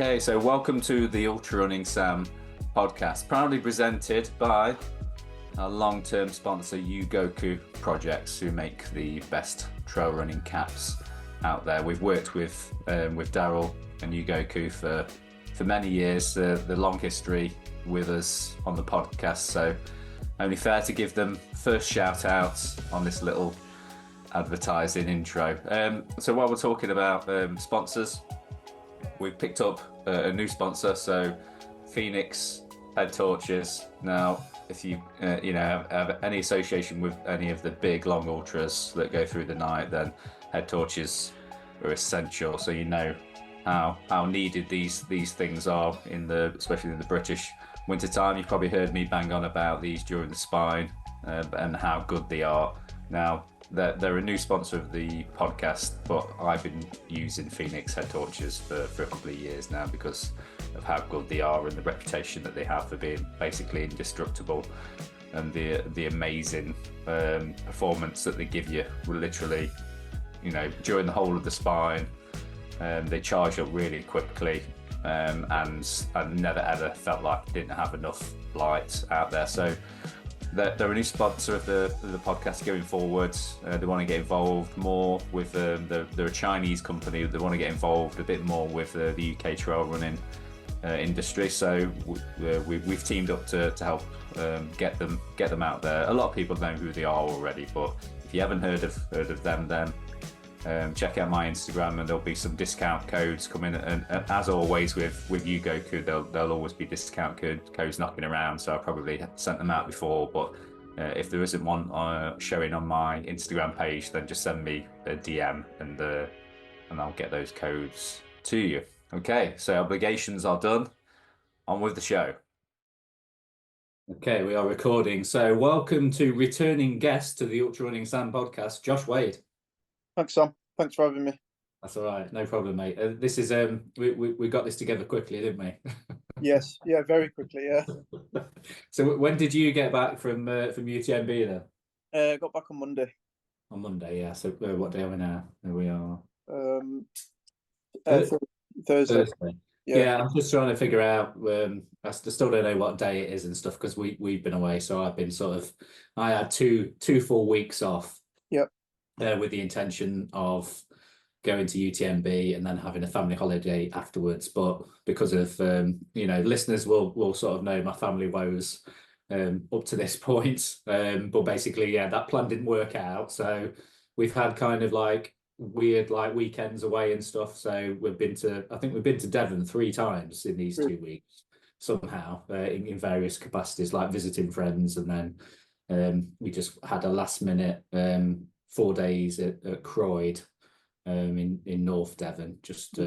Okay, so welcome to the Ultra Running Sam podcast, proudly presented by our long-term sponsor Overcooking Projects, who make the best trail running caps out there. We've worked with Daryl and Overcooking for many years, the long history with us on the podcast, so only fair to give them first shout outs on this little advertising intro. So while we're talking about sponsors, we've picked up a new sponsor, so Phoenix Head Torches. Now, if you have any association with any of the big long ultras that go through the night, then head torches are essential. So you know how needed these things are especially in the British wintertime. You've probably heard me bang on about these during the spine and how good they are. Now, they're a new sponsor of the podcast, but I've been using Phoenix Head Torches for a couple of years now because of how good they are and the reputation that they have for being basically indestructible, and the amazing performance that they give you. Literally, during the whole of the spine, they charge up really quickly, and I never ever felt like I didn't have enough light out there. So they're a new sponsor of the podcast going forward. They want to get involved more with they're a Chinese company. They want to get involved a bit more with the UK trail running industry. So we've teamed up to help get them out there. A lot of people know who they are already, but if you haven't heard of them, then check out my Instagram, and there'll be some discount codes coming. And as always with Overcooking, there'll always be discount codes knocking around. So I probably sent them out before, but if there isn't one showing on my Instagram page, then just send me a DM and I'll get those codes to you. Okay, so obligations are done. On with the show. Okay, we are recording. So welcome to returning guest to the Ultra Running Sam podcast, Josh Wade. Thanks, Sam. Thanks for having me. That's all right, no problem, mate. This is we got this together quickly, didn't we? Yes, yeah, very quickly, yeah. So when did you get back from UTMB then? Got back on Monday. On Monday, yeah. So what day are we now? There we are. Thursday. Yeah, I'm just trying to figure out. I still don't know what day it is and stuff because we've been away. So I've been I had two full weeks off. Yep. With the intention of going to UTMB and then having a family holiday afterwards, but because of listeners will sort of know my family woes up to this point. But basically, yeah, that plan didn't work out. So we've had kind of like weird weekends away and stuff. So we've been to Devon 3 times in these 2 weeks somehow, in various capacities, like visiting friends, and then we just had a last minute 4 days at Croyd in North Devon, just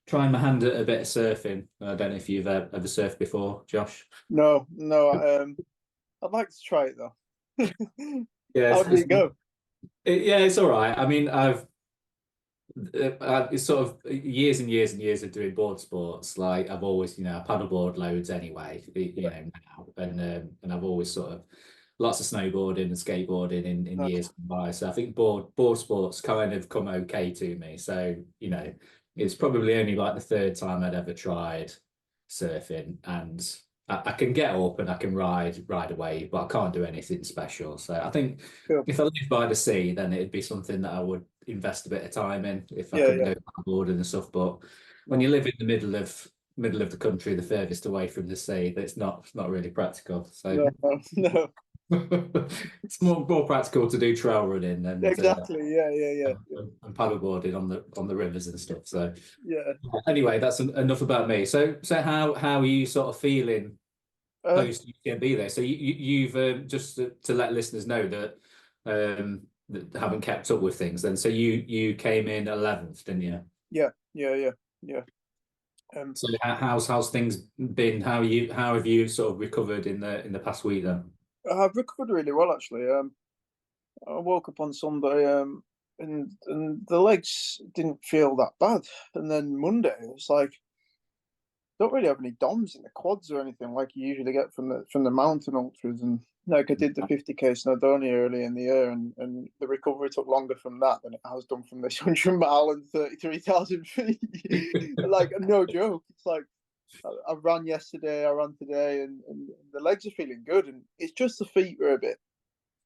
trying my hand at a bit of surfing. I don't know if you've ever surfed before, Josh. No, I'd like to try it though. Yeah, how did it go? It's all right. I mean, it's sort of years and years and years of doing board sports. Like I've always, paddleboard loads anyway, now, and I've always sort of lots of snowboarding and skateboarding in years gone by. So I think board sports kind of come okay to me. So, it's probably only like the 3rd time I'd ever tried surfing, and I can get up and I can ride away, but I can't do anything special. So I think if I lived by the sea, then it'd be something that I would invest a bit of time in if I could go paddleboarding and stuff. But when you live in the middle of the country, the furthest away from the sea, it's not really practical. So no. It's more practical to do trail running than exactly. And paddleboarding on the rivers and stuff. So yeah. Anyway, that's enough about me. So how are you sort of feeling post UTMB there? So you've just to let listeners know that haven't kept up with things. Then so you came in 11th, didn't you? Yeah. So how's things been? How have you sort of recovered in the past week then? I've recovered really well actually. I woke up on Sunday and the legs didn't feel that bad, and then Monday it was like don't really have any DOMs in the quads or anything like you usually get from the mountain ultras. And like I did the 50k Snowdonia early in the year, and the recovery took longer from that than it has done from this 100-mile and 33,000 feet. Like, no joke. It's like I ran yesterday, I ran today, and the legs are feeling good, and it's just the feet are a bit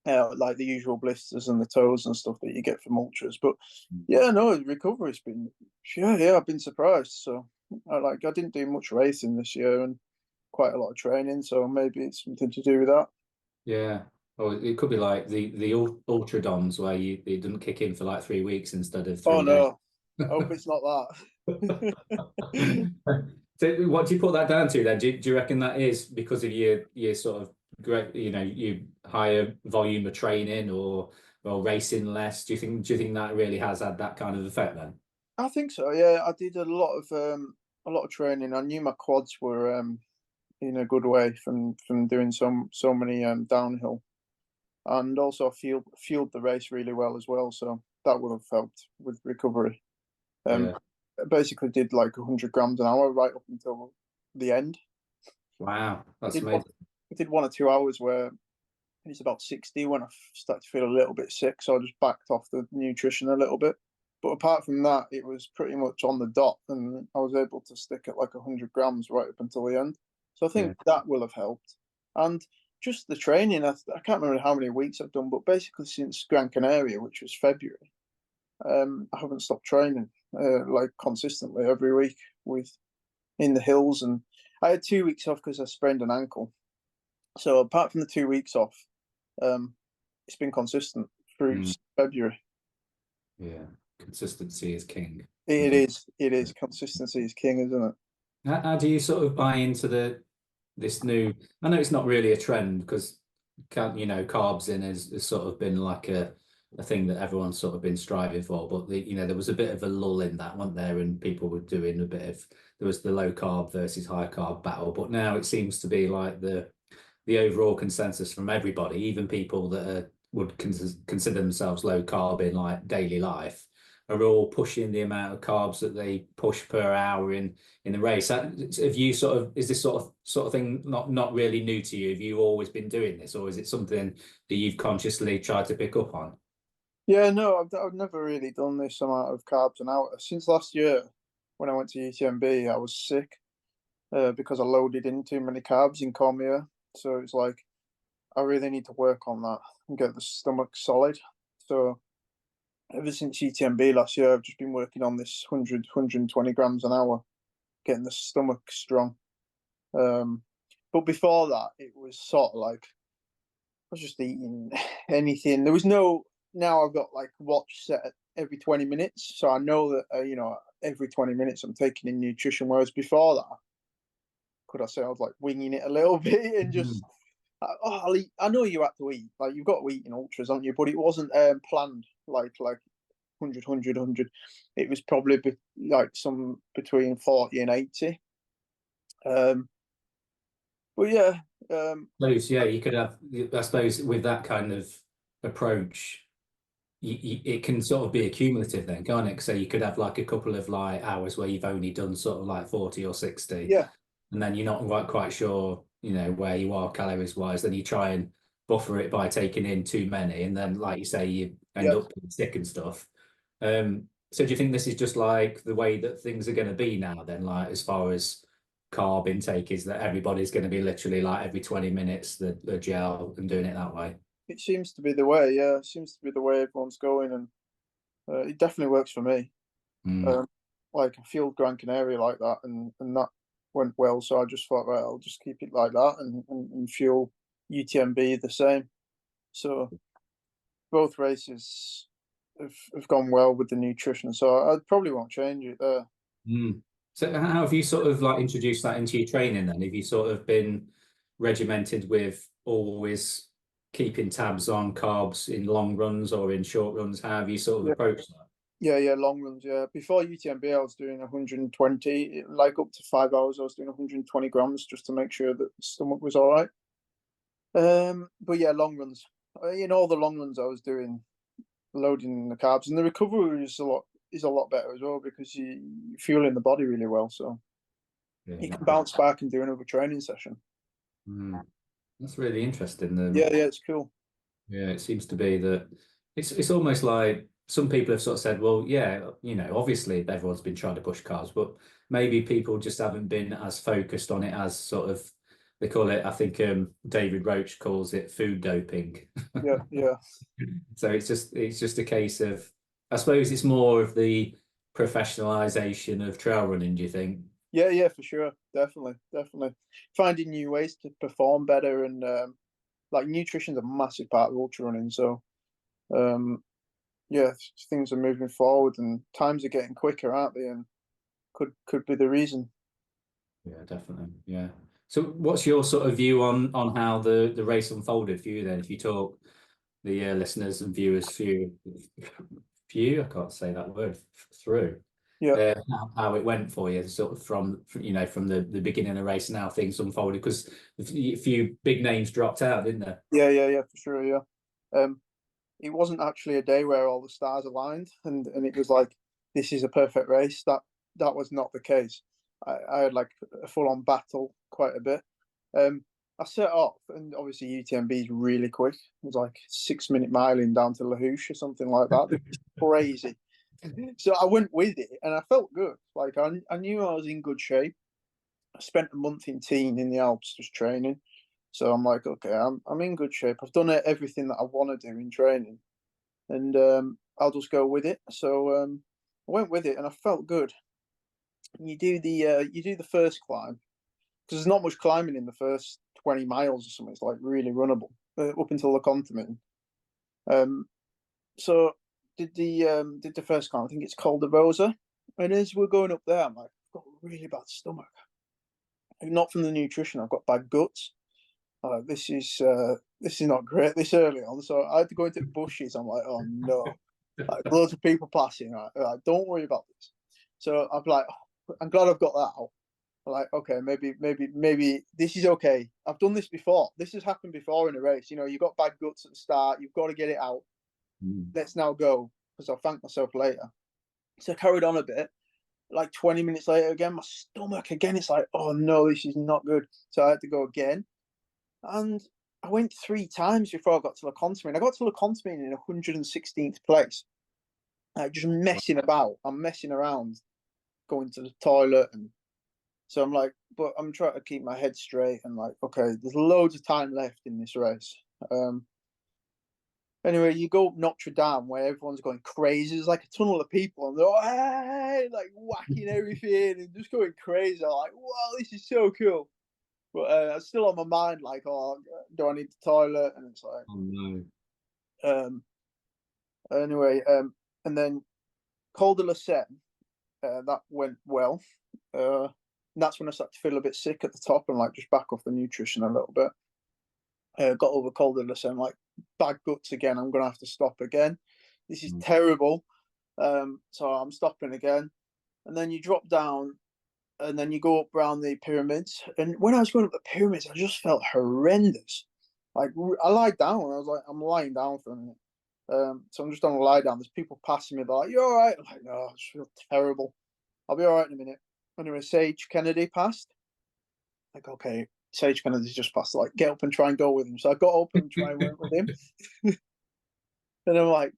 like the usual blisters and the toes and stuff that you get from ultras. But yeah, no, the recovery's been I've been surprised. So I didn't do much racing this year and quite a lot of training, so maybe it's something to do with that. Yeah. Or it could be like the ultra DOMs where it didn't kick in for like 3 weeks instead of Oh 3 days. no, I hope it's not that. So what do you put that down to then? Do you reckon that is because of your sort of great, your higher volume of training or racing less? Do you think that really has had that kind of effect then? I think so. Yeah, I did a lot of training. I knew my quads were in a good way from doing so many downhill, and also fueled the race really well as well. So that would have helped with recovery. Yeah. Basically did like 100 grams an hour right up until the end. Wow, that's I did amazing. I did 1 or 2 hours where it's about 60 when I started to feel a little bit sick, so I just backed off the nutrition a little bit. But apart from that, it was pretty much on the dot, and I was able to stick at like 100 grams right up until the end. So I think that will have helped. And just the training, I can't remember how many weeks I've done, but basically since Gran Canaria, which was February, I haven't stopped training like consistently every week with in the hills. And I had 2 weeks off because I sprained an ankle. So apart from the 2 weeks off, it's been consistent through February. Yeah, consistency is king. It is. Consistency is king, isn't it? How do you sort of buy into this new? I know it's not really a trend because carbs in has sort of been like a thing that everyone's sort of been striving for. But there was a bit of a lull in that, wasn't there? And people were doing a bit of there was the low carb versus high carb battle. But now it seems to be like the overall consensus from everybody, even people that would consider themselves low carb in like daily life, are all pushing the amount of carbs that they push per hour in the race. Have you is this sort of thing not really new to you? Have you always been doing this, or is it something that you've consciously tried to pick up on? Yeah, no, I've never really done this amount of carbs an hour since last year when I went to UTMB. I was sick because I loaded in too many carbs in Cormier. So it's like I really need to work on that and get the stomach solid. So ever since UTMB last year, I've just been working on this 120 grams an hour, getting the stomach strong. But before that, it was sort of like I was just eating anything. There was no. Now I've got like watch set at every 20 minutes, so I know that every 20 minutes I'm taking in nutrition. Whereas before that, could I say I was like winging it a little bit and just I'll eat. I know you had to eat, like you've got to eat in ultras, haven't you? But it wasn't planned like 100. It was probably like some between 40 and 80. But yeah, Yeah, you could have. I suppose with that kind of approach, it can sort of be accumulative then, can't it? So you could have like a couple of like hours where you've only done sort of like 40 or 60. yeah, And then you're not quite sure, where you are calories wise. Then you try and buffer it by taking in too many, and then, like you say, you end up sick and stuff. So do you think this is just like the way that things are going to be now? Then, like as far as carb intake is, that everybody's going to be literally like every 20 minutes the gel and doing it that way. it seems to be the way. Yeah, it seems to be the way everyone's going, and it definitely works for me. Like I fueled Gran Canaria like that, and that went well. So I just thought, right, I'll just keep it like that and fuel UTMB the same. So both races have gone well with the nutrition. So I probably won't change it there. So how have you sort of like introduced that into your training then? Have you sort of been regimented with always keeping tabs on carbs in long runs or in short runs? How have you sort of approached that? Yeah, long runs. Yeah, before UTMB, I was doing 120, like up to 5 hours. I was doing 120 grams just to make sure that the stomach was all right. But yeah, long runs. In all the long runs, I was doing loading the carbs, and the recovery is a lot better as well because you're fueling the body really well. So you can bounce back and do another training session. That's really interesting. Yeah, it's cool. Yeah, it seems to be that it's almost like some people have sort of said, well, yeah, obviously everyone's been trying to push carbs, but maybe people just haven't been as focused on it as sort of, they call it, I think David Roach calls it food doping. Yeah. So it's just a case of, I suppose it's more of the professionalization of trail running, do you think? Yeah, for sure. Definitely. Finding new ways to perform better, and like nutrition's a massive part of ultra running. So yeah, things are moving forward and times are getting quicker, aren't they? And could be the reason. Yeah, definitely. Yeah. So what's your sort of view on how the race unfolded for you then? If you talk the listeners and viewers few, I can't say that word, through. Yeah. How it went for you, sort of from the beginning of the race and how things unfolded, because a few big names dropped out, didn't there? Yeah, for sure. Yeah. It wasn't actually a day where all the stars aligned and it was like, this is a perfect race. That was not the case. I had like a full-on battle quite a bit. I set off, and obviously UTMB is really quick. It was like 6-minute miling down to La Houche or something like that. It was crazy. So I went with it, and I felt good. Like I knew I was in good shape. I spent a month in Teen in the Alps just training. So I'm like, okay, I'm in good shape. I've done everything that I want to do in training, and I'll just go with it. So I went with it, and I felt good. And you do the first climb, because there's not much climbing in the first 20 miles or something. It's like really runnable up until the continent. So did the first climb. I think it's called the Rosa, and as we're going up there, I'm like, I've got a really bad stomach. Not from the nutrition. I've got bad guts. This is not great this early on. So I had to go into bushes. I'm like, oh no, like loads of people passing. Like, don't worry about this. So I'm like, oh, I'm glad I've got that out. I'm like, okay, maybe this is okay. I've done this before. This has happened before in a race. You've got bad guts at the start. You've got to get it out. Let's now go, because I'll thank myself later. So I carried on a bit. Like 20 minutes later, again, my stomach again. It's like, oh no, this is not good. So I had to go again. And I went 3 times before I got to the continent. I got to the continent in 116th place. Like just messing about. I'm messing around, going to the toilet, and so I'm like, but I'm trying to keep my head straight and like, okay, there's loads of time left in this race. Anyway, you go up Notre Dame where everyone's going crazy. There's like a tunnel of people and they're all, hey, like whacking everything and just going crazy. I'm like, wow, this is so cool. But it's still on my mind, like, oh, do I need the toilet? And it's like, oh no. Anyway, and then Col de la Seine, that went well. That's when I started to feel a bit sick at the top and like just back off the nutrition a little bit. Got over Col de la Seine, like bad guts again. I'm gonna have to stop again. This is terrible. So I'm stopping again, and then you drop down, and then you go up around the pyramids. And when I was going up the pyramids, I just felt horrendous. Like I lied down, and I was like, I'm lying down for a minute. So I'm just on a lie down. There's people passing me. They're like, "You all right?" I'm like, "No, I just feel terrible. I'll be all right in a minute." Anyway, Sage Kennedy passed. Like, okay, Sage Kennedy's just passed. Like, get up and try and go with him. So I got up and try and went with him. And I'm like,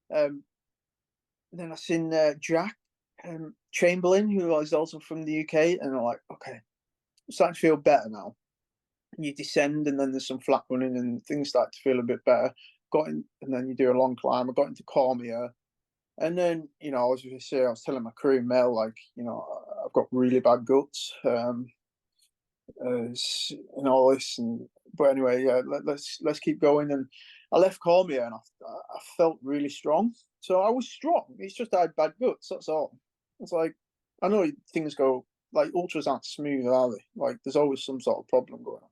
then I seen Jack Chamberlain, who is also from the UK, and I'm like, okay, I'm starting to feel better now. And you descend, and then there's some flat running, and things start to feel a bit better. Got in, and then you do a long climb. I got into Cormier, and then I was telling my crew, Mel, like, I've got really bad guts, and all this, but anyway, yeah, let's keep going. And I left Cormier, and I felt really strong. So I was strong. It's just I had bad guts. That's all. It's like, I know things go, like, ultras aren't smooth, are they? Like, there's always some sort of problem going on.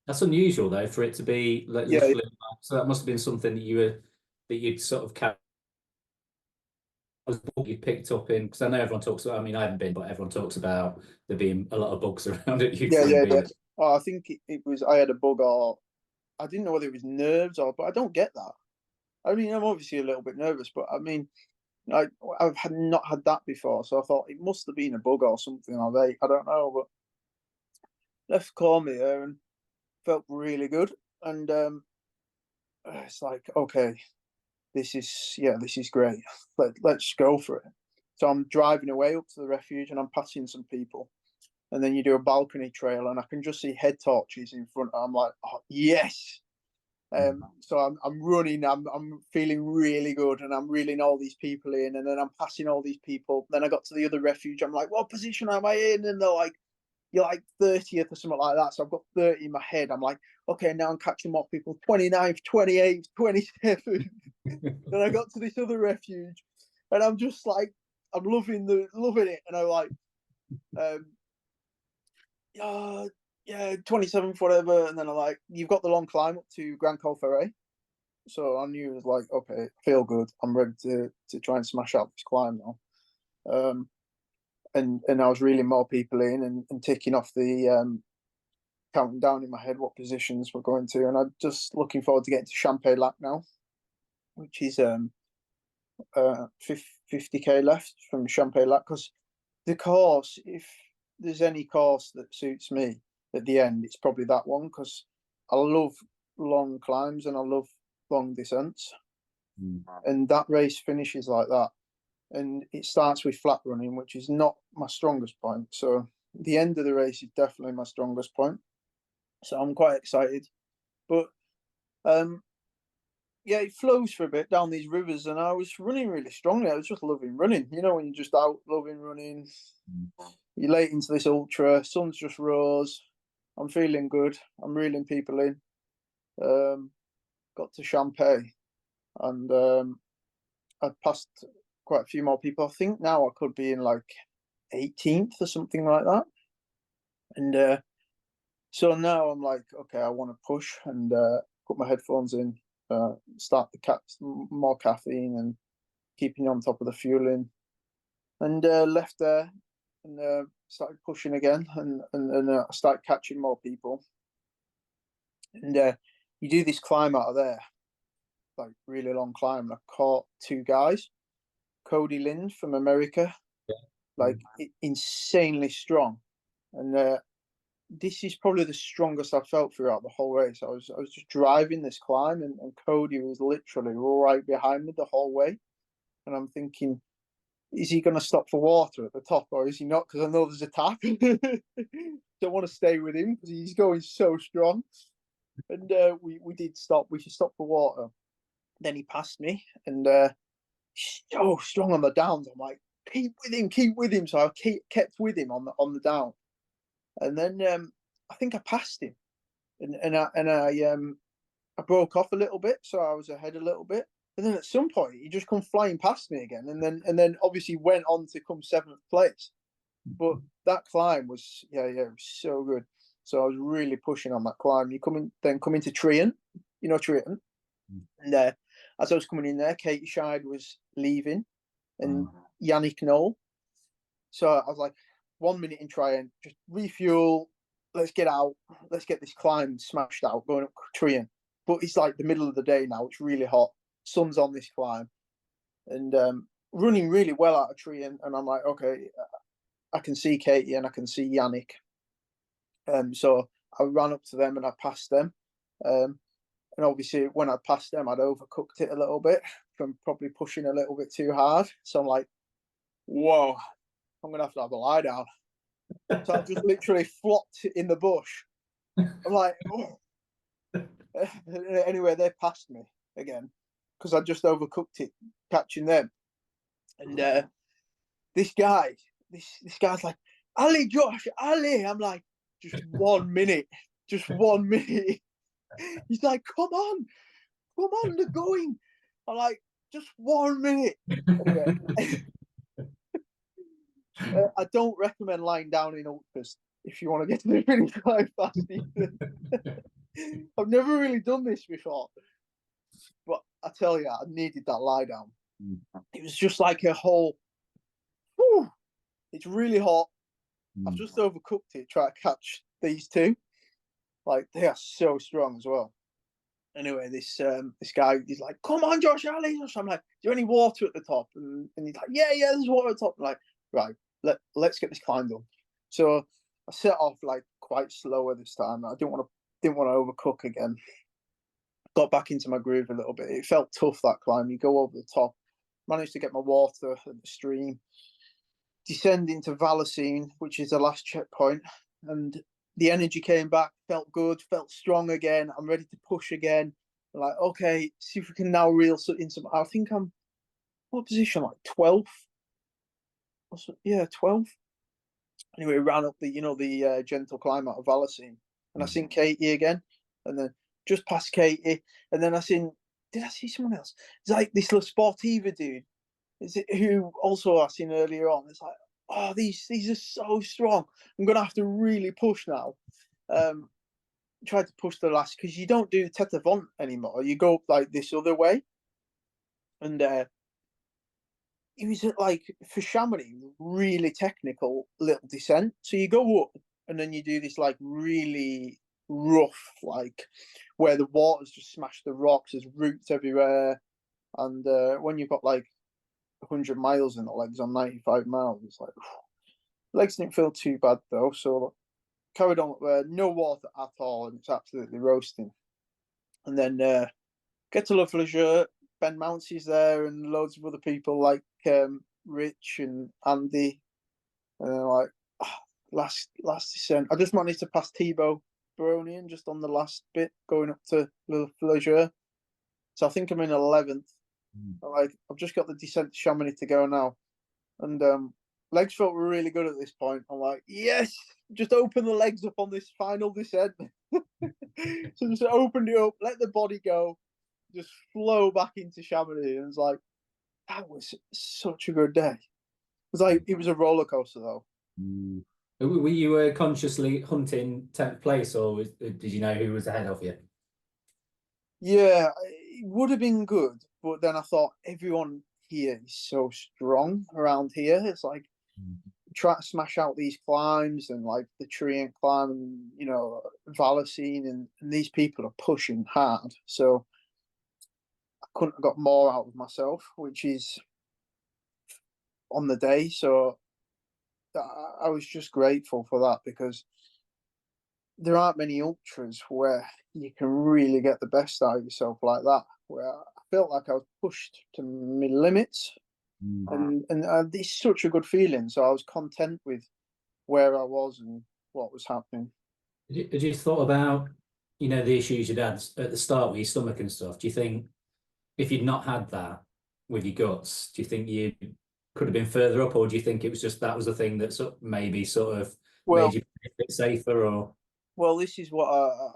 That's unusual though, for it to be like, yeah. So that must have been something that you'd sort of kept, you picked up in, because I know everyone talks about, I mean, I haven't been, but everyone talks about there being a lot of bugs around at UTMB. Yeah. Oh, I think it was, I had a bug, or I didn't know whether it was nerves but I don't get that. I mean, I'm obviously a little bit nervous, but I mean, I've not had that before, so I thought it must have been a bug or something. I don't know, left Cormier and felt really good. And it's like, okay, this is great. Let's go for it. So I'm driving away up to the refuge and I'm passing some people. And then you do a balcony trail and I can just see head torches in front. I'm like, oh, yes. So I'm running, I'm feeling really good and I'm reeling all these people in and then I'm passing all these people. Then I got to the other refuge. I'm like, what position am I in? And they're like, you're like 30th or something like that. So I've got 30 in my head. I'm like, okay, now I'm catching more people, 29th, 28th, 27th. Then I got to this other refuge and I'm just like, I'm loving it. And I'm like, yeah, 27th, whatever. And then I'm like, you've got the long climb up to Grand Col Ferret. So I knew it was like, okay, I feel good. I'm ready to try and smash out this climb now. And I was reeling more people in and ticking off the counting down in my head what positions we're going to. And I'm just looking forward to getting to Champagne Lac now, which is 50k left from Champagne Lac. Because the course, if there's any course that suits me at the end, it's probably that one, because I love long climbs and I love long descents. And that race finishes like that. And it starts with flat running, which is not my strongest point. So the end of the race is definitely my strongest point. So I'm quite excited. But yeah, it flows for a bit down these rivers, and I was running really strongly. I was just loving running. You know, when you're just out loving running, you're late into this ultra, sun's just rose. I'm feeling good. I'm reeling people in. Got to Champagne, and I passed quite a few more people. I think now I could be in like 18th or something like that. And so now I'm like, okay, I want to push and put my headphones in, start the more caffeine and keeping on top of the fueling. And left there and started pushing again and I started catching more people. And you do this climb out of there, like really long climb. And I caught two guys, Cody Lind from America, like insanely strong. And this is probably the strongest I've felt throughout the whole race. I was just driving this climb and Cody was literally right behind me the whole way. And I'm thinking, is he going to stop for water at the top or is he not? Because I know there's a tap. Don't want to stay with him because he's going so strong. And we did stop. We should stop for water. Then he passed me and so strong on the downs. I'm like, keep with him. So I kept with him on the down. And then I think I passed him, and I broke off a little bit, so I was ahead a little bit. And then at some point, he just come flying past me again, and then obviously went on to come 7th place. But that climb was it was so good. So I was really pushing on that climb. You come into Trian, you know Trian, and as I was coming in there, Katie Scheid was leaving, and Yannick Knoll. So I was like, 1 minute in Trian, just refuel, let's get out, let's get this climb smashed out, going up Trian. But it's like the middle of the day now, it's really hot, sun's on this climb, and running really well out of Trian. And I'm like, okay, I can see Katie and I can see Yannick. So I ran up to them and I passed them. And obviously when I passed them, I'd overcooked it a little bit from probably pushing a little bit too hard. So I'm like, whoa, I'm going to have a lie down. So I just literally flopped in the bush. I'm like, oh. Anyway, they passed me again because I just overcooked it, catching them. And this guy's like, Ali, Josh, Ali. I'm like, just 1 minute. Just 1 minute. He's like, come on, they're going. I'm like, just 1 minute. Anyway. I don't recommend lying down in ultras if you want to get to the finish line fast. I've never really done this before, but I tell you, I needed that lie down. It was just like a whole, whew, it's really hot. I've just overcooked it, trying to catch these two. Like, they are so strong as well. Anyway, this guy, he's like, come on, Josh, Ali. I'm like, is there any water at the top? And he's like, yeah, there's water at the top. I'm like, right, let's get this climb done. So I set off like quite slower this time. I didn't want to overcook again. Got back into my groove a little bit. It felt tough, that climb. You go over the top. Managed to get my water at the stream. Descend into Valacine, which is the last checkpoint, and the energy came back. Felt good. Felt strong again. I'm ready to push again. I'm like, okay, see if we can now reel in some. I think I'm what position? Like 12th. Yeah, 12th. Anyway, ran up the gentle climb out of Valacine, and I seen Katie again, and then just past Katie, and then did I see someone else? It's like this little Sportiva dude, who also I seen earlier on. It's like, oh, these are so strong. I'm gonna have to really push now. Try to push the last, because you don't do tête à vent anymore. You go like this other way, and it was like for Chamonix, really technical little descent. So you go up and then you do this like really rough, like where the water's just smashed the rocks, there's roots everywhere. And when you've got like 100 miles in the legs on 95 miles, it's like, legs didn't feel too bad though. So carried on up there, no water at all, and it's absolutely roasting. And then get to Le Flageur, Ben Mountsy's there, and loads of other people like Rich and Andy. And like, last descent, I just managed to pass Thibaut Baronian just on the last bit going up to Le Flageur. So I think I'm in 11th. Like, I've just got the descent to Chamonix to go now, and legs felt really good at this point. I'm like, yes, just open the legs up on this final descent. So just opened it up, let the body go, just flow back into Chamonix, and it's like, that was such a good day. It was a roller coaster though. Were you consciously hunting 10th place, or did you know who was ahead of you? Yeah, it would have been good, but then I thought everyone here is so strong around here. It's like try to smash out these climbs, and like the Trient climb, and Valacine, and these people are pushing hard. So I couldn't have got more out of myself, which is on the day. So I was just grateful for that, because there aren't many ultras where you can really get the best out of yourself like that, where I felt like I was pushed to my limits. And it's such a good feeling. So I was content with where I was and what was happening. Had you thought about, the issues you'd had at the start with your stomach and stuff? Do you think if you'd not had that with your guts, do you think you could have been further up, or do you think it was just that was the thing that made you a bit safer? Or this is what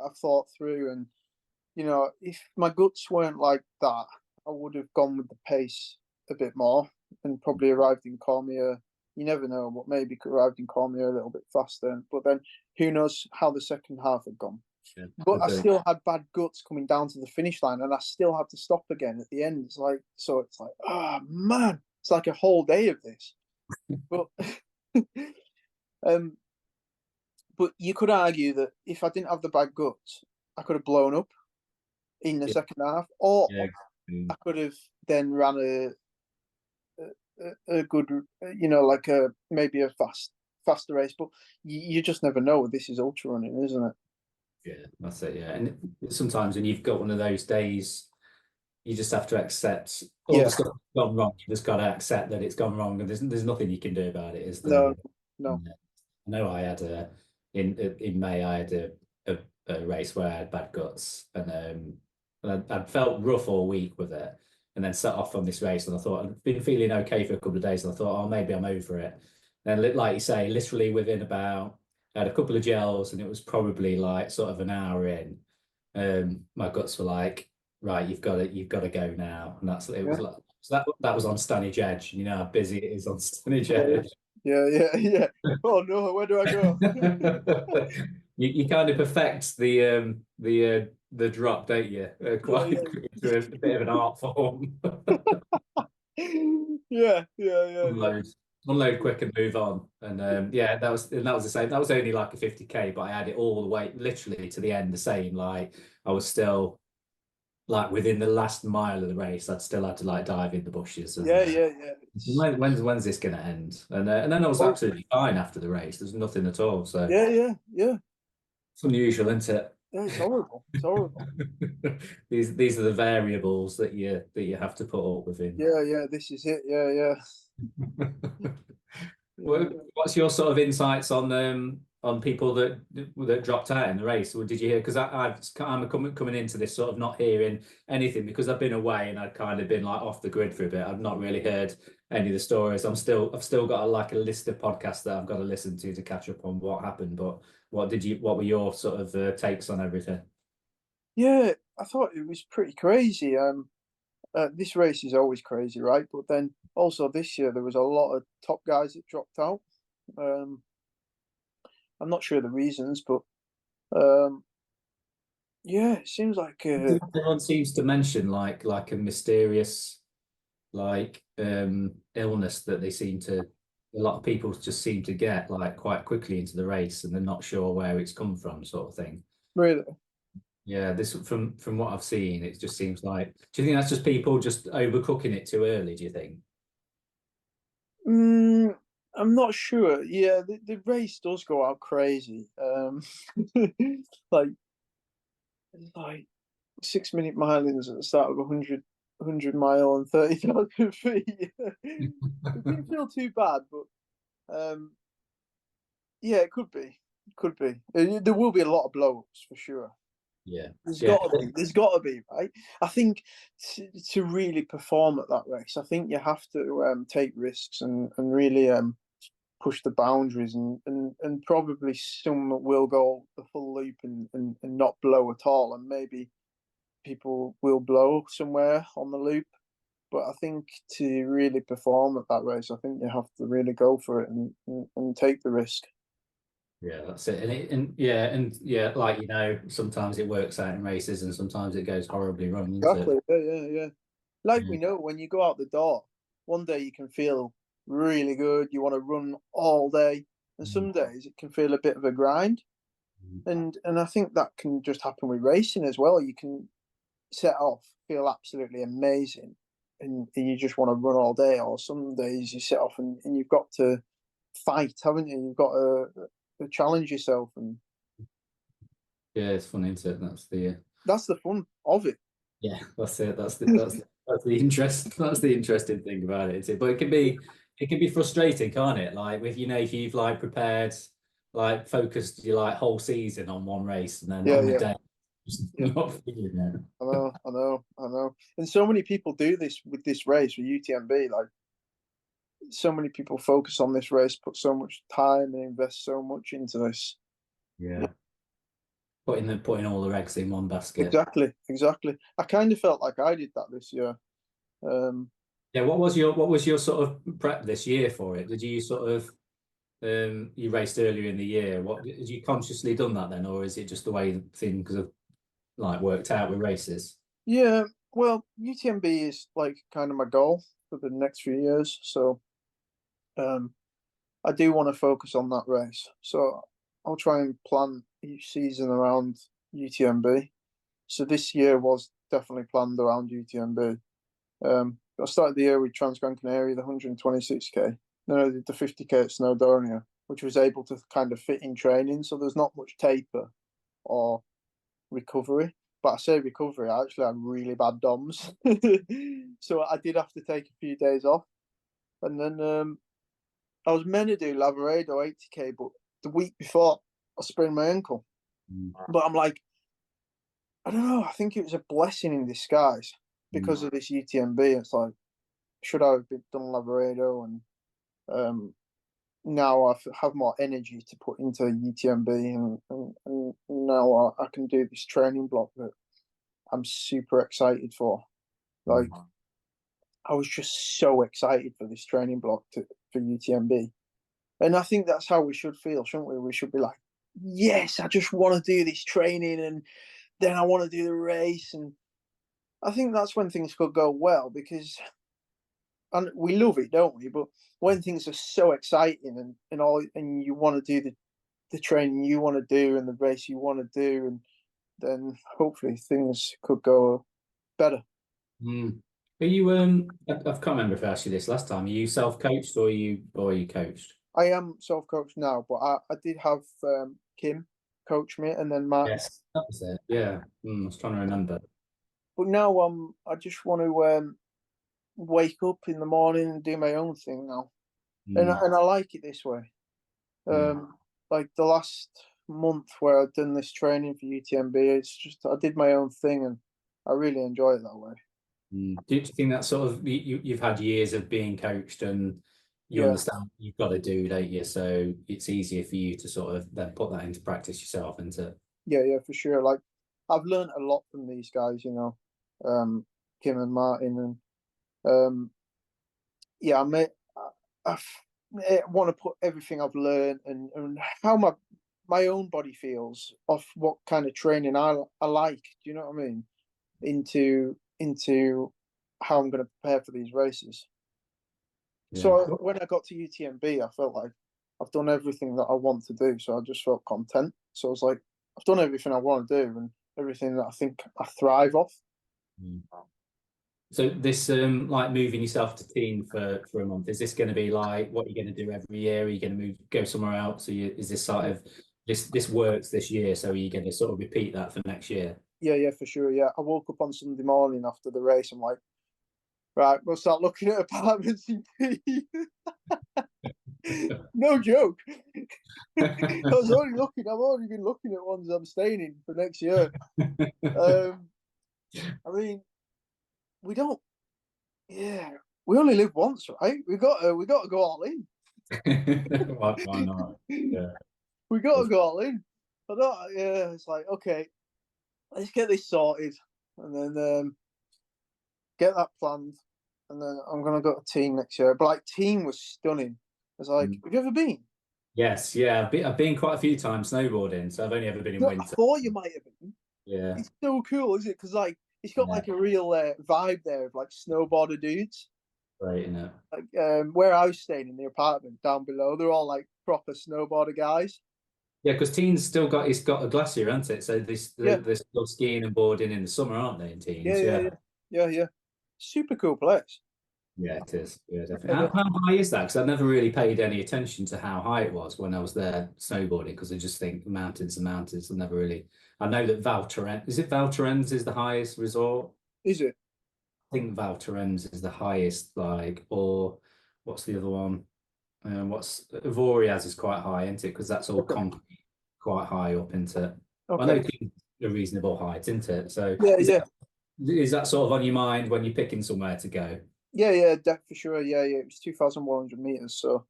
I've thought through, and if my guts weren't like that, I would have gone with the pace a bit more and probably arrived in Cormier. You never know, but maybe arrived in Cormier a little bit faster. But then who knows how the second half had gone. Yeah, but I still had bad guts coming down to the finish line, and I still had to stop again at the end. It's like, oh man, it's like a whole day of this. But but you could argue that if I didn't have the bad guts, I could have blown up in the second half, or I could have then ran a good, maybe a faster race. But you just never know. This is ultra running, isn't it? Yeah, that's it. Yeah, and sometimes when you've got one of those days, you just have to accept all the stuff that's gone wrong. You just got to accept that it's gone wrong, and there's nothing you can do about it. Is there? No. I know I had in May I had a race where I had bad guts, and I felt rough all week with it, and then set off on this race, and I thought I'd been feeling okay for a couple of days, and I thought, oh, maybe I'm over it. And like you say, literally within about, I had a couple of gels, and it was probably like sort of an hour in. My guts were like, right, you've got to go now, and was like, so that was on Stanage Edge. You know how busy it is on Stanage Edge. Yeah. Oh no, where do I go? you kind of perfect the drop, don't you? Quite to a bit of an art form. Yeah. Unload quick and move on. And that was the same. That was only like a 50k, but I had it all the way literally to the end the same. Like I was still like within the last mile of the race, I'd still had to like dive in the bushes. And, when's this gonna end? And then I was absolutely fine after the race. There's nothing at all. So yeah. It's unusual, isn't it? Yeah, it's horrible. It's horrible. These are the variables that you have to put up with in. Yeah, this is it. Yeah. What's your sort of insights on people that dropped out in the race? Or did you hear? Because I'm coming into this sort of not hearing anything because I've been away and I've kind of been like off the grid for a bit. I've not really heard any of the stories. I've still got a list of podcasts that I've got to listen to catch up on what happened. But what were your sort of takes on everything? Yeah, I thought it was pretty crazy. This race is always crazy, right? But then also this year there was a lot of top guys that dropped out. I'm not sure the reasons, but yeah, it seems like everyone seems to mention like a mysterious illness that a lot of people just seem to get like quite quickly into the race and they're not sure where it's come from, sort of thing. Really. Yeah, this from what I've seen, it just seems like. Do you think that's just people just overcooking it too early? Do you think? I'm not sure. Yeah, the race does go out crazy. like 6-minute milings at the start of 100 mile and 30,000 feet. It didn't feel too bad, but yeah, it could be. It could be. There will be a lot of blow-ups for sure. Yeah, there's got to be, right? I think to really perform at that race, I think you have to take risks and really push the boundaries and probably some will go the full loop and not blow at all, and maybe people will blow somewhere on the loop. But I think to really perform at that race, I think you have to really go for it and take the risk. Yeah, that's it. And like sometimes it works out in races and sometimes it goes horribly wrong. Exactly. Yeah. Like we know when you go out the door, one day you can feel really good. You want to run all day, and some days it can feel a bit of a grind. And I think that can just happen with racing as well. You can set off, feel absolutely amazing, and you just want to run all day. Or some days you set off and you've got to fight, haven't you? You've got to challenge yourself. And yeah, it's fun, isn't it? That's the fun of it. Yeah, that's it. That's the interest. That's the interesting thing about it. But it can be frustrating, can't it? Like if you've like prepared, like focused your like whole season on one race, and then on the day, just not feeling it. I know. And so many people do this with this race with UTMB. Like so many people focus on this race, put so much time and invest so much into this. Yeah. Putting all the eggs in one basket. Exactly. I kind of felt like I did that this year. Yeah. What was your sort of prep this year for it? Did you sort of you raced earlier in the year? What did you consciously done that then, or is it just the way things have like worked out with races? Yeah. Well, UTMB is like kind of my goal for the next few years. So, I do want to focus on that race. So I'll try and plan each season around UTMB. So this year was definitely planned around UTMB. I started the year with Transgran Canaria, the 126k. Then I did the 50k at Snowdonia, which was able to kind of fit in training. So there's not much taper or recovery. But I say recovery, I actually had really bad DOMs. So I did have to take a few days off. And then I was meant to do Lavaredo 80k, but the week before I sprained my ankle. But I'm like, I don't know. I think it was a blessing in disguise because of this UTMB. It's like, should I have done Lavaredo? And now I have more energy to put into UTMB, and now I can do this training block that I'm super excited for. Like, I was just so excited for this training block for UTMB. And I think that's how we should feel, shouldn't we? We should be like, yes, I just want to do this training and then I want to do the race. And I think that's when things could go well, because and we love it, don't we? But when things are so exciting and you want to do the training you want to do and the race you want to do, and then hopefully things could go better. Are you I can't remember if I asked you this last time. Are you self-coached or are you coached? I am self-coached now, but I did have Kim coach me, and then Matt. Yes, that was it. Yeah, I was trying to remember. But now I just want to wake up in the morning and do my own thing now, and I like it this way. Like the last month where I've done this training for UTMB, it's just I did my own thing, and I really enjoy it that way. Do you think that sort of you've had years of being coached and you understand what you've got to do, don't you? So it's easier for you to sort of then put that into practice yourself, isn't it? Yeah, for sure. Like I've learned a lot from these guys, Kim and Martin, and I want to put everything I've learned and how my own body feels off what kind of training I like. Do you know what I mean? Into how I'm going to prepare for these races. Yeah. So when I got to UTMB, I felt like I've done everything that I want to do. So I just felt content. So I was like, I've done everything I want to do and everything that I think I thrive off. So this like moving yourself to team for a month, is this going to be like what you're going to do every year? Are you going to go somewhere else? Is this sort of this works this year? So are you going to sort of repeat that for next year? Yeah, for sure. Yeah, I woke up on Sunday morning after the race. I'm like, right, we'll start looking at apartments in Brit. No joke. I've already been looking at ones I'm staying in for next year. I mean, we only live once, right? We got to go all in. Why not? Yeah. We got to go all in. It's like, okay, let's get this sorted and then get that planned. And then I'm going to go to team next year. But like team was stunning. It's like, have you ever been? Yes, yeah. I've been quite a few times snowboarding, so I've only ever been in winter. I thought you might have been. Yeah. It's so cool, isn't it? Because like it's got like a real vibe there of like snowboarder dudes. Right, isn't it? Like where I was staying in the apartment down below, they're all like proper snowboarder guys. Yeah, because teens it's got a glacier, hasn't it? So they're still skiing and boarding in the summer, aren't they? In teens, yeah. Super cool place. Yeah, it is. Yeah, definitely. How high is that? Because I've never really paid any attention to how high it was when I was there snowboarding, because I just think mountains and mountains. I never really. I know that Val Thorens is the highest resort? Is it? I think Val Thorens is the highest, or what's the other one? What's Voriaz is quite high, isn't it? Because that's all concrete, quite high up into it. Okay. I know it's a reasonable height, isn't it? So is that sort of on your mind when you're picking somewhere to go? Yeah, for sure. Yeah. It was 2,100 meters, so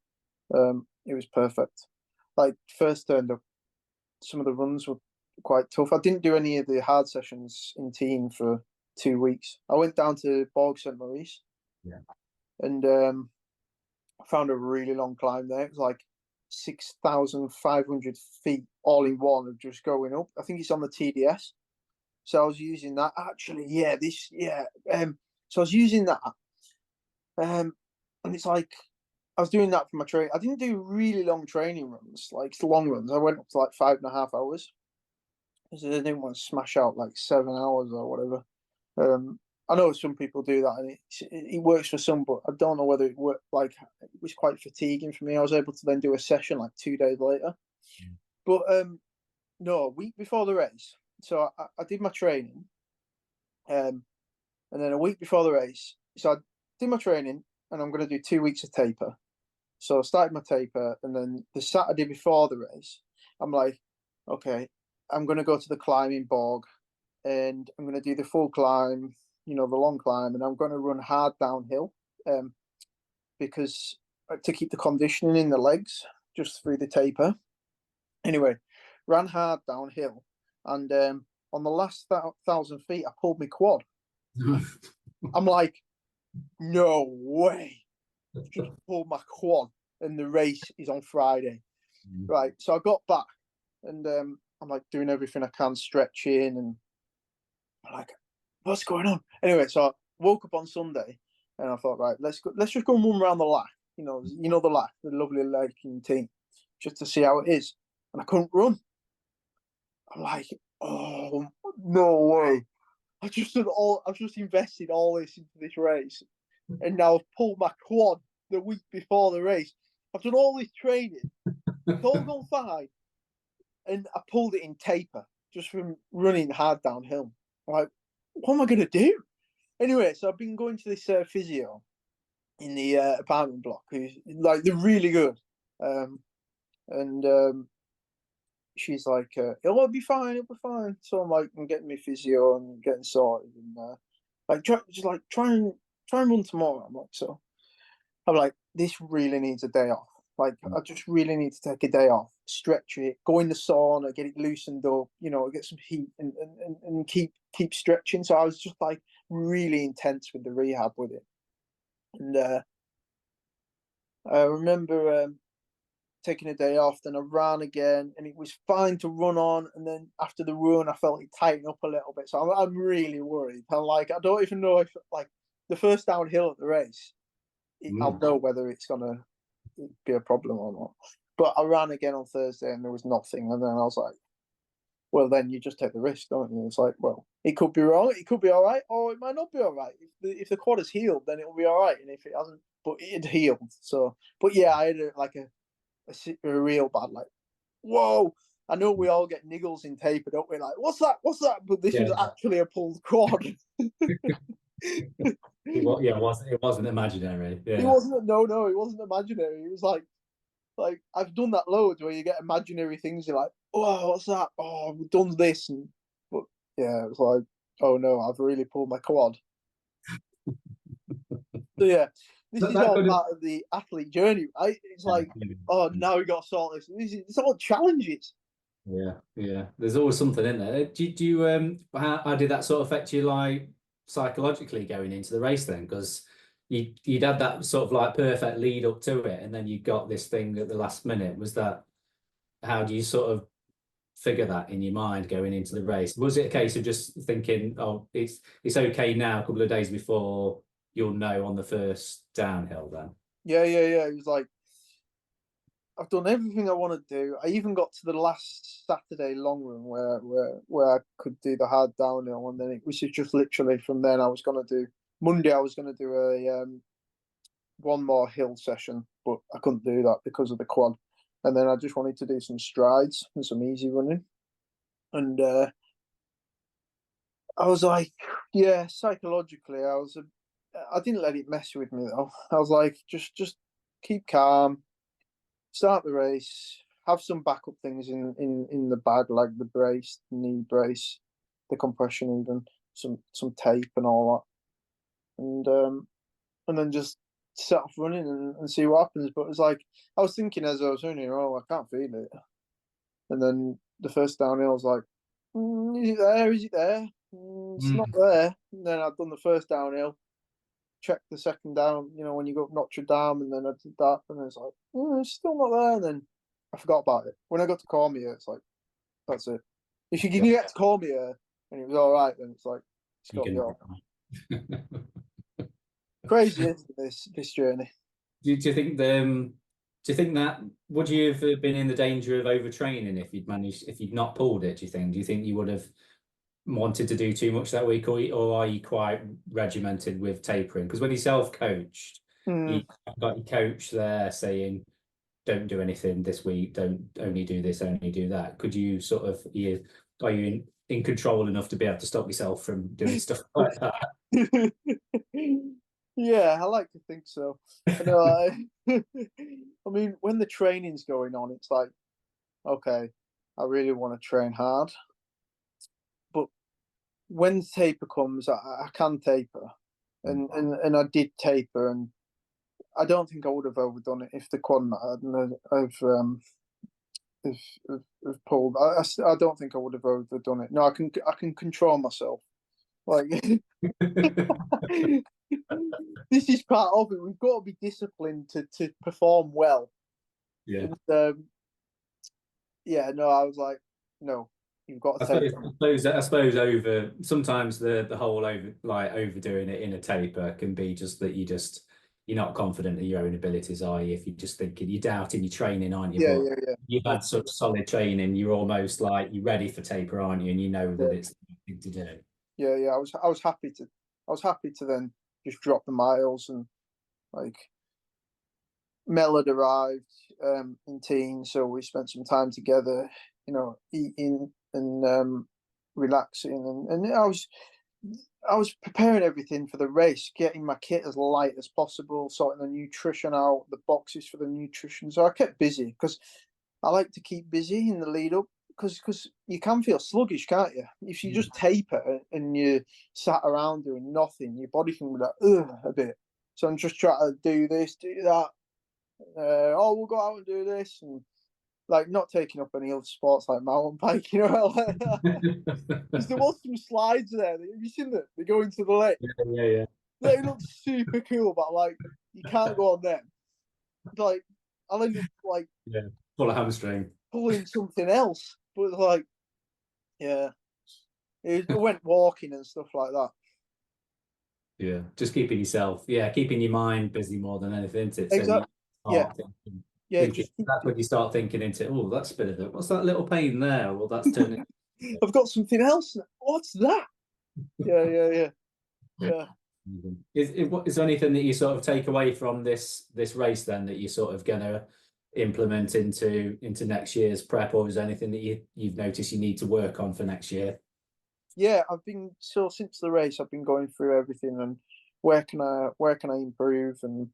it was perfect. Like first turned up, some of the runs were quite tough. I didn't do any of the hard sessions in team for 2 weeks. I went down to Borg St. Maurice, and I found a really long climb there. It was like 6,500 feet all in one of just going up. I think it's on the TDS. So I was using that. Actually, so I was using that. And it's like I was doing that for my training. I didn't do really long training runs, like long runs. I went up to like 5.5 hours because I didn't want to smash out like 7 hours or whatever. I know some people do that, and it works for some, but I don't know whether it worked. Like it was quite fatiguing for me. I was able to then do a session like 2 days later. But no, a week before the race. So I did my training, and then a week before the race, so I did my training, and I'm going to do 2 weeks of taper. So I started my taper, and then the Saturday before the race, I'm like, okay, I'm going to go to the climbing bog, and I'm going to do the full climb, the long climb, and I'm going to run hard downhill, because to keep the conditioning in the legs just through the taper. Anyway, ran hard downhill, and on the last 1,000 feet, I pulled my quad. I'm like, no way. Just pulled my quad, and the race is on Friday. Right. So I got back, and I'm like doing everything I can, stretching, and I'm like, what's going on? Anyway, so I woke up on Sunday, and I thought, right, let's just go and run around the Lac. The Lac, the lovely lake in team, just to see how it is. And I couldn't run. I'm like, oh no way. I've just invested all this into this race, and now I've pulled my quad the week before the race. I've done all this training. It's all gone fine. and I pulled it in taper just from running hard downhill. I'm like, what am I gonna do? Anyway, so I've been going to this physio in the apartment block, who's like, they're really good, and she's like, it'll be fine, it'll be fine. So I'm getting my physio and getting sorted, and like try and run tomorrow. I'm like, this really needs a day off. Like, I just really need to take a day off, stretch it, go in the sauna, get it loosened up, get some heat, and keep stretching. So I was just like really intense with the rehab with it, and I remember taking a day off. Then I ran again, and it was fine to run on. And then after the run, I felt it tighten up a little bit. So I'm really worried. I'm like, I don't even know if, like, the first downhill at the race, I'll know whether it's gonna be a problem or not. But I ran again on Thursday, and there was nothing. And then I was like, well, then you just take the risk, don't you? It's like, well, it could be wrong, it could be all right, or it might not be all right. If the quad is healed, then it'll be all right. And if it hasn't, but it had healed. So, but yeah, I had a real bad, like, whoa. I know we all get niggles in taper, don't we? Like, what's that? But this was actually a pulled quad. It wasn't imaginary. Yeah. It wasn't. No, it wasn't imaginary. It was like I've done that loads where you get imaginary things. You're like, oh, what's that? Oh, we've done this, but yeah, it was like, oh no, I've really pulled my quad. So yeah, this is all part of the athlete journey, right? It's like, oh, now we got to sort this. It's all challenges. Yeah. There's always something in there. Do you how did that sort of affect you, like, psychologically going into the race then? Because you'd had that sort of like perfect lead up to it, and then you got this thing at the last minute. Was that, how do you sort of figure that in your mind going into the race? Was it a case of just thinking, oh, it's okay now, a couple of days before you'll know on the first downhill then? Yeah. It was like, I've done everything I want to do. I even got to the last Saturday long run where I could do the hard downhill, and then it was just literally from then I was going to do Monday. I was going to do a one more hill session, but I couldn't do that because of the quad. And then I just wanted to do some strides and some easy running, and I was like, yeah, psychologically, I didn't let it mess with me though. I was like, just keep calm. Start the race, have some backup things in the bag, like the brace, the knee brace, the compression, even some tape and all that, and then just set off running and see what happens. But it's like, I was thinking as I was running, oh, I can't feel it, and then the first downhill, I was like, is it there? Is it there? It's not there. And then I'd done the first downhill, checked the second down, when you go up Notre Dame, and then I did that, and it's like, it's still not there. And then I forgot about it. When I got to Cormier, it's like, that's it. If you can get to Cormier and it was all right, then it's like, it's got to be all right. Crazy, isn't this journey? Do you think that would you have been in the danger of overtraining if you'd not pulled it? Do you think you would have wanted to do too much that week, or are you quite regimented with tapering? Because when you self-coached, you got your coach there saying, don't do anything this week, don't only do this, only do that. Could you sort of, are you in control enough to be able to stop yourself from doing stuff like that? Yeah, I like to think so. I mean, when the training's going on, it's like, okay, I really want to train hard. But when taper comes, I can taper. And I did taper, and I don't think I would have overdone it if the quad hadn't have pulled. I don't think I would have overdone it. No, I can control myself. Like, this is part of it. We've got to be disciplined to perform well. Yeah. And, I was like, no, you've got to take it. I suppose sometimes the whole overdoing it in a taper can be just that you're not confident in your own abilities, are you? If you're just thinking, you're doubting your training, aren't you? Yeah. You've had such solid training, you're almost like, you're ready for taper, aren't you? And you know that it's the thing to do. Yeah. I was happy to then just drop the miles, and like, Mel had arrived in teens, so we spent some time together. eating and relaxing, and I was preparing everything for the race, getting my kit as light as possible, sorting the nutrition out, the boxes for the nutrition. So I kept busy because I like to keep busy in the lead up because you can feel sluggish, can't you? If you just taper and you sat around doing nothing, your body can be like, ugh, a bit. So I'm just trying to do this, do that. We'll go out and do this, and like not taking up any other sports like mountain biking, because there was some slides there. Have you seen that? They go into the lake. Yeah. They look super cool, but like you can't go on them. Like I'll end up like full of hamstring, pulling something else. But like, yeah, it went walking and stuff like that. Yeah, just keeping yourself, keeping your mind busy more than anything. Exactly. That's when you start thinking into, oh, that's a bit of it. What's that little pain there? Well, that's turning. I've got something else. What's that? Yeah. Is there anything that you sort of take away from this race then that you're sort of gonna implement into next year's prep, or is there anything that you've noticed you need to work on for next year? Yeah, since the race, I've been going through everything and where can I improve and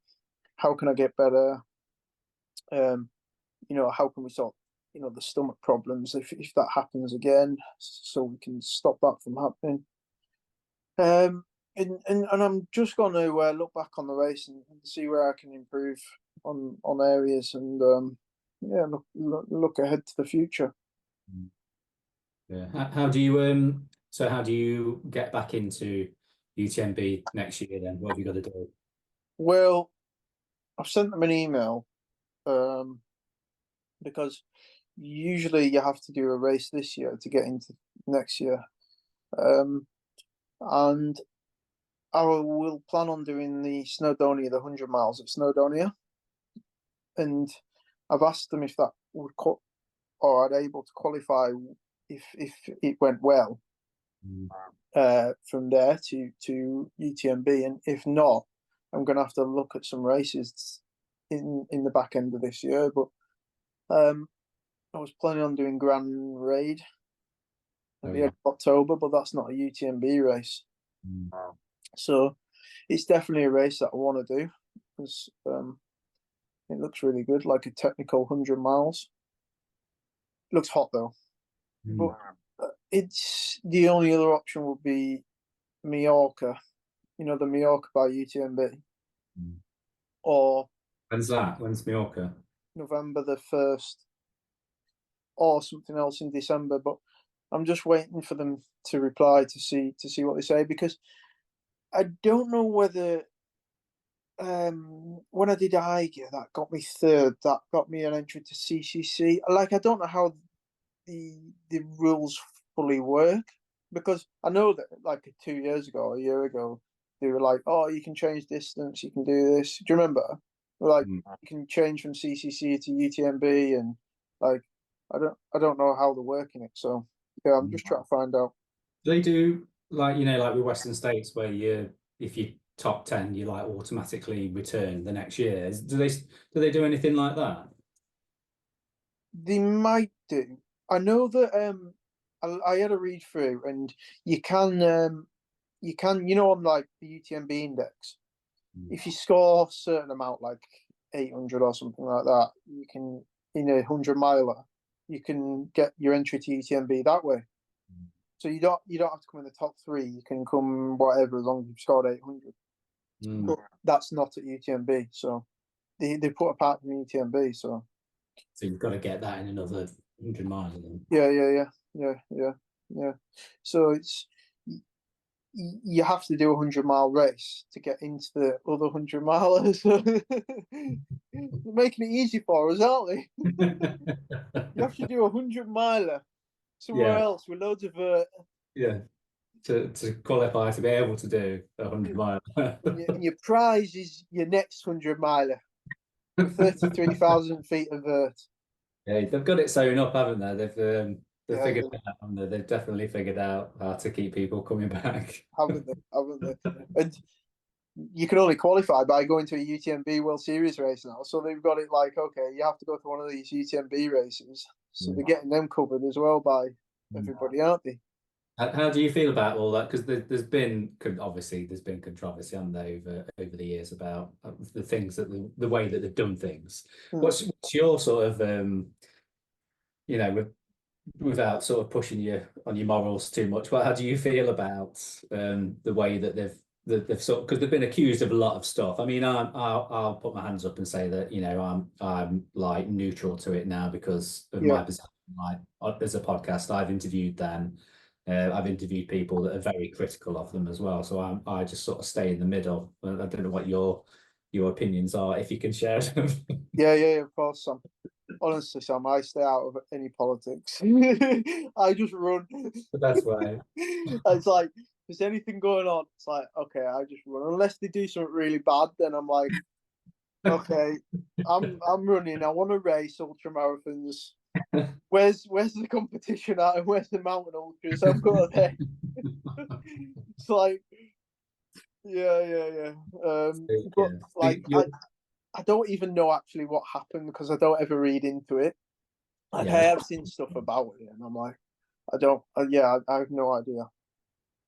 how can I get better? How can we sort the stomach problems if that happens again, so we can stop that from happening. And I'm just going to look back on the race and see where I can improve on areas and look ahead to the future. Yeah. How do you get back into UTMB next year then? What have you got to do? Well, I've sent them an email because usually you have to do a race this year to get into next year. And I will plan on doing the Snowdonia, the 100 miles at Snowdonia. And I've asked them if that would or are able to qualify if it went well from there to UTMB. And if not, I'm going to have to look at some races in the back end of this year. But I was planning on doing Grand Raid at the end of October, but that's not a UTMB race. So it's definitely a race that I want to do because it looks really good, like a technical 100 miles. It looks hot though. But it's the only other option would be Mallorca, the Mallorca by UTMB. Or when's that? When's Mallorca? November the 1st, or something else in December. But I'm just waiting for them to reply to see what they say, because I don't know whether when I did Eiger, that got me third, that got me an entry to CCC. Like, I don't know how the rules fully work, because I know that like 2 years ago, a year ago, they were like, oh, you can change distance, you can do this. Do you remember? Like, you can change from CCC to UTMB, and like, I don't know how they're working it. So yeah, I'm just trying to find out. They do like with Western States, where if you top 10, you like automatically return the next year. Do they do anything like that? They might do. I know that I had a read through, and you can on like the UTMB index, if you score a certain amount, like 800 or something like that, you can, in a 100 miler, you can get your entry to UTMB that way. So you don't have to come in the top 3. You can come whatever, as long as you've scored 800. But that's not at UTMB, so they put apart from UTMB. So you've got to get that in another 100 miles. Yeah. So it's, you have to do a 100-mile race to get into the other 100 milers. They're making it easy for us, aren't they? You have to do a 100-miler somewhere else with loads of to qualify to be able to do a 100 mile. and your prize is your next 100-miler, 33,000 feet of vert. Yeah, they've got it sewn up, haven't they? They've figured it out, haven't they? They've definitely figured out how to keep people coming back. Haven't they? And you can only qualify by going to a UTMB World Series race now. So they've got it like, okay, you have to go to one of these UTMB races. So they're getting them covered as well by everybody, aren't they? How do you feel about all that? Because there's been controversy, haven't there, over the years about the things that the way that they've done things. What's your sort of without sort of pushing you on your morals too much, but how do you feel about the way that they've sort, because they've been accused of a lot of stuff. I mean, I'll put my hands up and say that I'm like neutral to it now because of my position. Like as a podcast, I've interviewed them. I've interviewed people that are very critical of them as well. So I just sort of stay in the middle. I don't know what your opinions are, if you can share them. Yeah, of course, Sam. Honestly, Sam, I stay out of any politics. I just run. The best way. It's like, if there's anything going on, it's like, okay, I just run. Unless they do something really bad, then I'm like, okay, I'm running. I want to race ultra marathons. Where's the competition at? And where's the mountain ultras? I'm going there. It's like, yeah. But like, I don't even know actually what happened because I don't ever read into it. Like, I have seen stuff about it, and I'm like, I have no idea.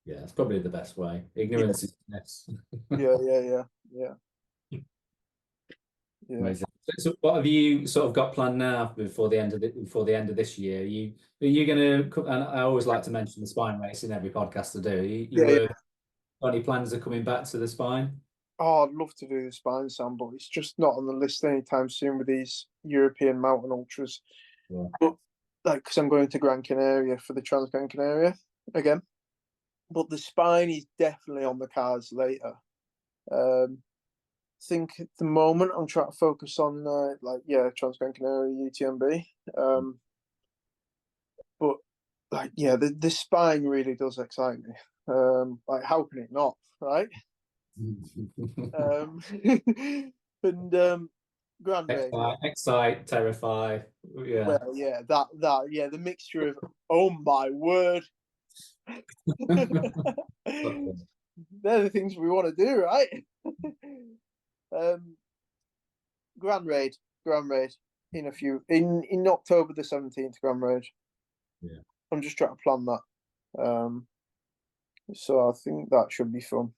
Yeah, it's probably the best way. Ignorance is bliss. Yeah. Amazing. So what have you sort of got planned now before the end of this year? Are you going to? And I always like to mention the spine race in every podcast I do. Got any plans of coming back to the spine? Oh, I'd love to do the spine, Sam, but it's just not on the list anytime soon with these European mountain ultras. Yeah. But like, because I'm going to Gran Canaria for the Trans Gran Canaria again. But the spine is definitely on the cards later. I think at the moment I'm trying to focus on Trans Gran Canaria, UTMB. But like, the spine really does excite me. Like, how can it not, right? And Grand Raid. Excite, terrify. Yeah. Well, the mixture of, oh my word. They're the things we want to do, right? Grand Raid in October the 17th, Grand Raid. Yeah. I'm just trying to plan that. So I think that should be fun.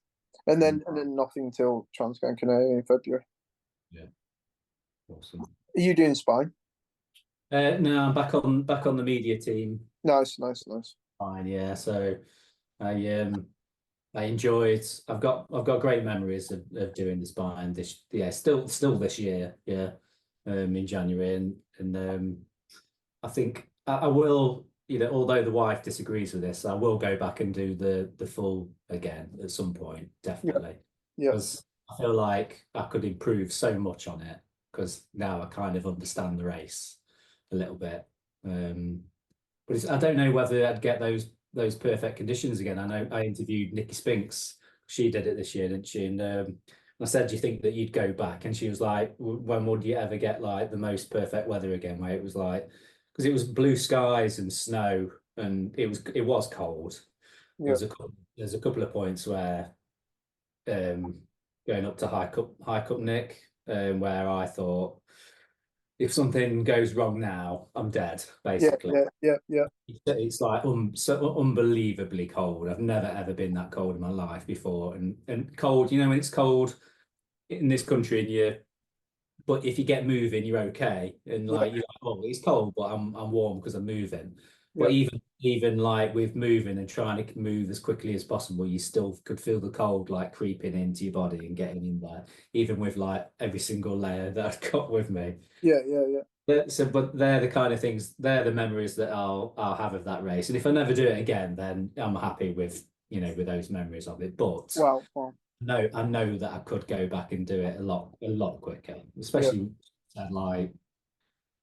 And then nothing till Trans Gran Canaria in February. Yeah. Awesome. Are you doing spine? No, I'm back on the media team. Nice. Fine, yeah. So I enjoyed. I've got great memories of doing the spine still this year, in January, and I think I will. Although the wife disagrees with this, I will go back and do the full again at some point, definitely. Yeah. Because I feel like I could improve so much on it because now I kind of understand the race a little bit. But I don't know whether I'd get those perfect conditions again. I know I interviewed Nikki Spinks. She did it this year, didn't she? And I said, do you think that you'd go back? And she was like, when would you ever get like the most perfect weather again? Where it was like, because it was blue skies and snow, and it was cold. Yeah. There's a couple of points where going up to High Cup Nick, where I thought, if something goes wrong now, I'm dead, basically. Yeah. It's like so unbelievably cold. I've never ever been that cold in my life before, and cold. When it's cold in this country, but if you get moving, you're okay. And like you're like, oh, it's cold, but I'm warm because I'm moving. But even like with moving and trying to move as quickly as possible, you still could feel the cold like creeping into your body and getting in there, even with like every single layer that I've got with me. Yeah. But they're the kind of things, they're the memories that I'll have of that race. And if I never do it again, then I'm happy with those memories of it. But no, I know that I could go back and do it a lot quicker, especially like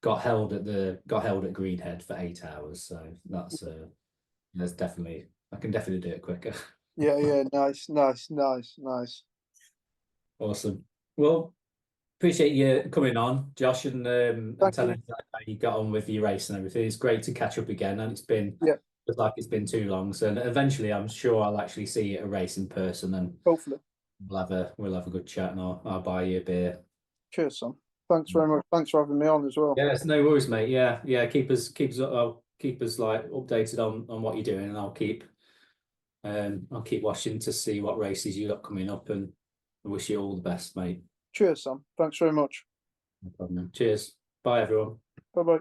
got held at Greenhead for 8 hours. So that's definitely, I can definitely do it quicker. Yeah. Nice. Awesome. Well, appreciate you coming on, Josh, and telling us how you got on with your race and everything. It's great to catch up again, and it's been like it's been too long. So eventually, I'm sure I'll actually see you at a race in person, and hopefully, we'll have a good chat, and I'll buy you a beer. Cheers, Sam. Thanks very much. Thanks for having me on as well. Yes, no worries, mate. Yeah. Keep us like updated on what you're doing, and I'll keep watching to see what races you got coming up, and I wish you all the best, mate. Cheers, Sam. Thanks very much. No problem. Cheers. Bye, everyone. Bye bye.